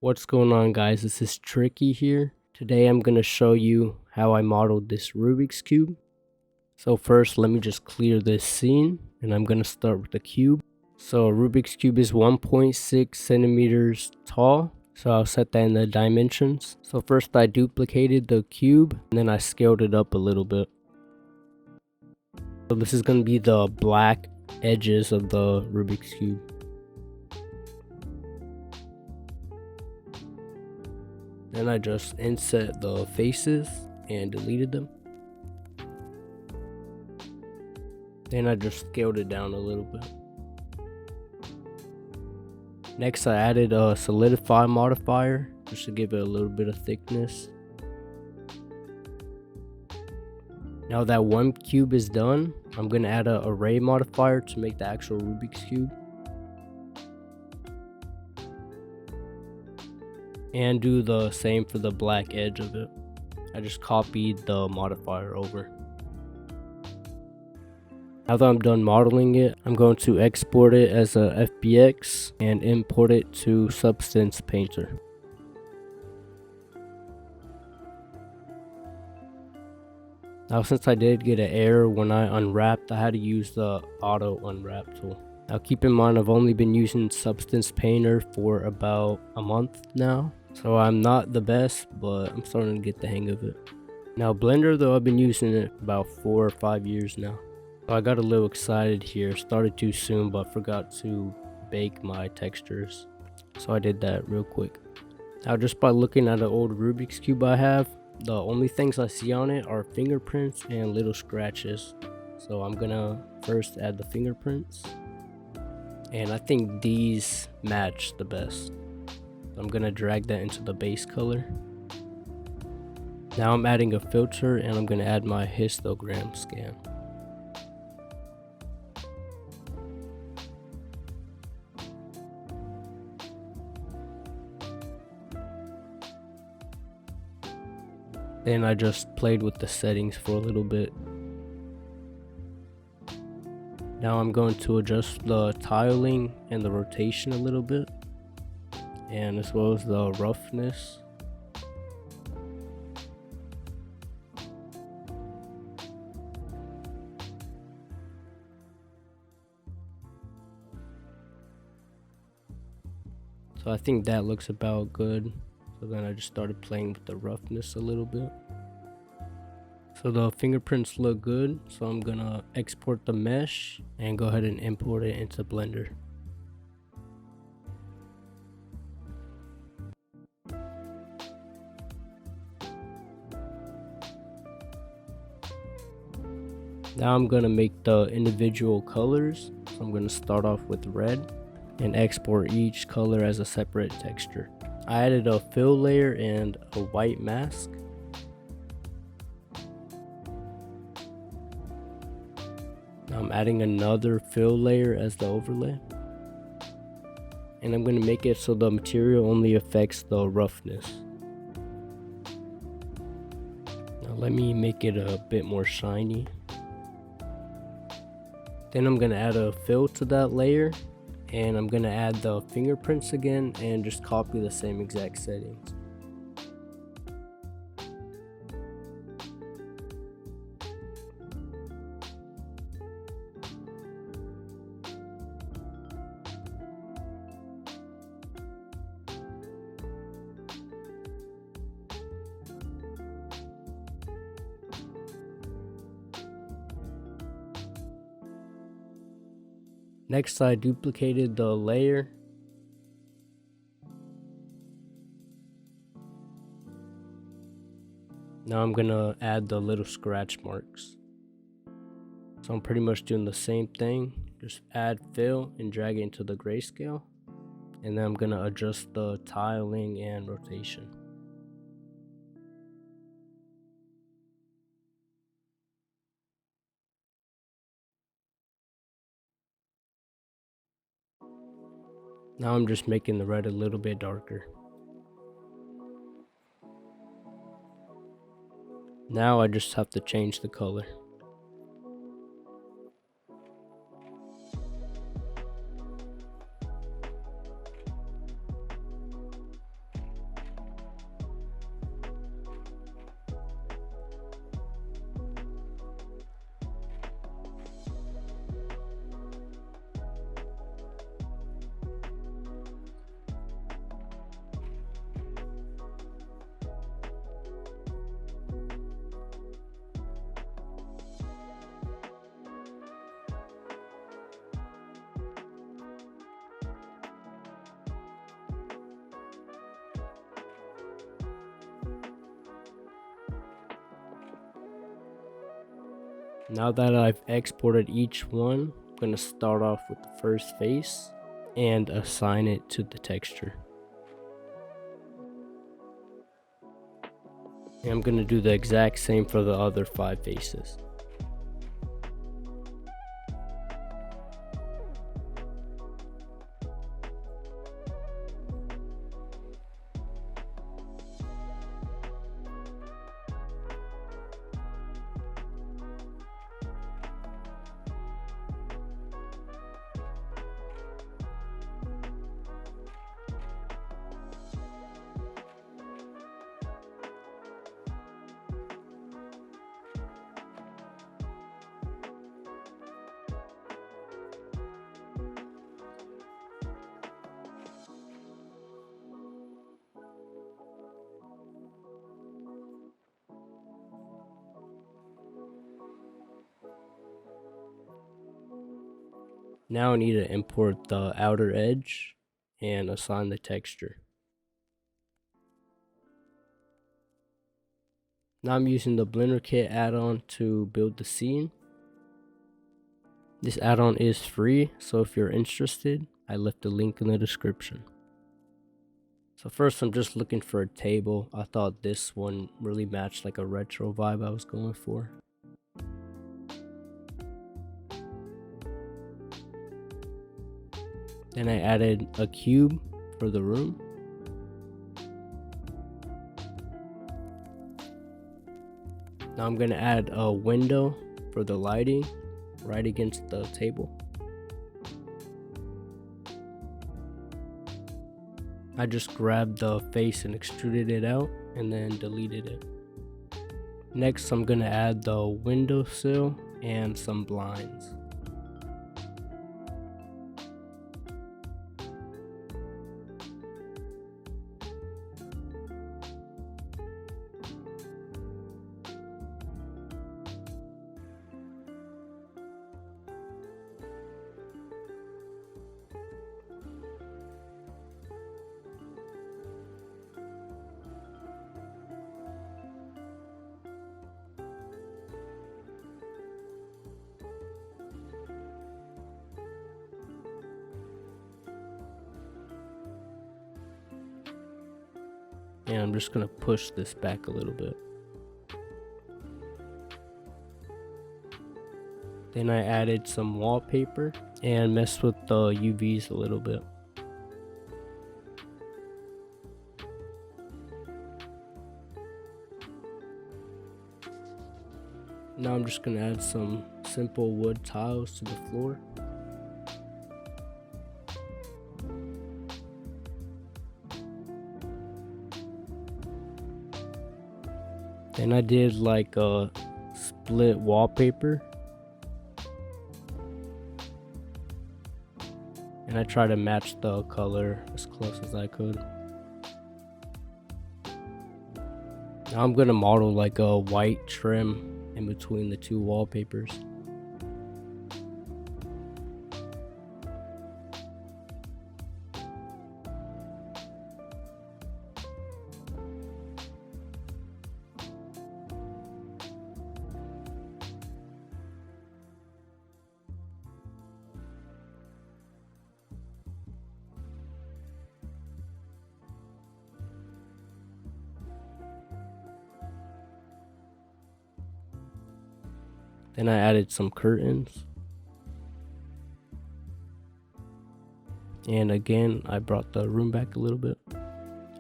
What's going on, guys? This is Tricky here. Today I'm going to show you how I modeled this Rubik's Cube. So first, let me just clear this scene, and I'm going to start with the cube. So Rubik's Cube is 1.6 centimeters tall. So I'll set that in the dimensions. So first I duplicated the cube, and then I scaled it up a little bit. So this is going to be the black edges of the Rubik's Cube. Then I just inset the faces and deleted them. Then I just scaled it down a little bit. Next I added a solidify modifier just to give it a little bit of thickness. Now that one cube is done, I'm going to add an array modifier to make the actual Rubik's Cube. And do the same for the black edge of it. I just copied the modifier over. Now that I'm done modeling it, I'm going to export it as a FBX and import it to Substance Painter. Now since I did get an error when I unwrapped, I had to use the auto unwrap tool. Now keep in mind I've only been using Substance Painter for about a month now. So I'm not the best, but I'm starting to get the hang of it. Now Blender though, I've been using it about 4 or 5 years now. So I got a little excited here, started too soon but forgot to bake my textures. So I did that real quick. Now just by looking at an old Rubik's Cube I have, the only things I see on it are fingerprints and little scratches. So I'm gonna first add the fingerprints. And I think these match the best. I'm gonna drag that into the base color. Now I'm adding a filter and I'm gonna add my histogram scan. Then I just played with the settings for a little bit. Now I'm going to adjust the tiling and the rotation a little bit, and as well as the roughness. So I think that looks about good. So then I just started playing with the roughness a little bit. So the fingerprints look good, so I'm gonna export the mesh and go ahead and import it into Blender. Now I'm gonna make the individual colors. So I'm gonna start off with red and export each color as a separate texture. I added a fill layer and a white mask. Now I'm adding another fill layer as the overlay. And I'm going to make it so the material only affects the roughness. Now let me make it a bit more shiny. Then I'm going to add a fill to that layer. And I'm going to add the fingerprints again and just copy the same exact settings. Next, I duplicated the layer. Now I'm gonna add the little scratch marks. So I'm pretty much doing the same thing. Just add fill and drag it into the grayscale. And then I'm gonna adjust the tiling and rotation. Now I'm just making the red a little bit darker. Now I just have to change the color. Now that I've exported each one, I'm going to start off with the first face and assign it to the texture. And I'm going to do the exact same for the other 5 faces. Now I need to import the outer edge and assign the texture. Now I'm using the Blender Kit add-on to build the scene. This add-on is free, so if you're interested, I left a link in the description. So first I'm just looking for a table. I thought this one really matched like a retro vibe I was going for. Then I added a cube for the room. Now I'm going to add a window for the lighting right against the table. I just grabbed the face and extruded it out and then deleted it. Next I'm going to add the windowsill and some blinds. And I'm just going to push this back a little bit. Then I added some wallpaper and messed with the UVs a little bit. Now I'm just going to add some simple wood tiles to the floor. Then I did like a split wallpaper. And I tried to match the color as close as I could. Now I'm gonna model like a white trim in between the 2 wallpapers. Then I added some curtains. And again, I brought the room back a little bit.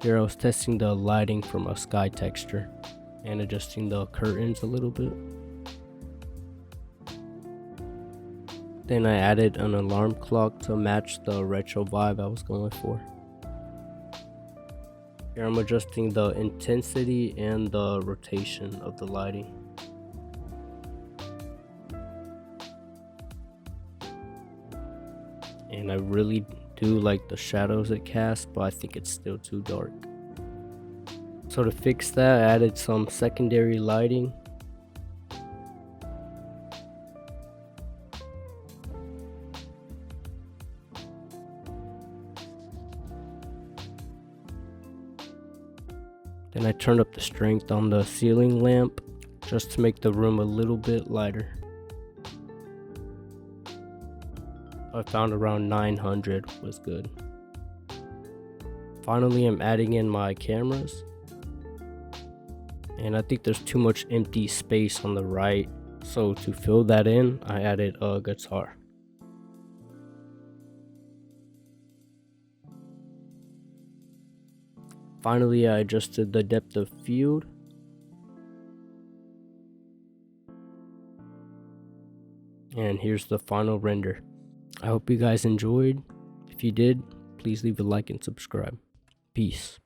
Here I was testing the lighting from a sky texture and adjusting the curtains a little bit. Then I added an alarm clock to match the retro vibe I was going for. Here I'm adjusting the intensity and the rotation of the lighting. And I really do like the shadows it casts, but I think it's still too dark. So to fix that, I added some secondary lighting. Then I turned up the strength on the ceiling lamp just to make the room a little bit lighter. I found around 900 was good. Finally, I'm adding in my cameras, and I think there's too much empty space on the right, so to fill that in, I added a guitar. Finally, I adjusted the depth of field. And here's the final render. I hope you guys enjoyed. If you did, please leave a like and subscribe. Peace.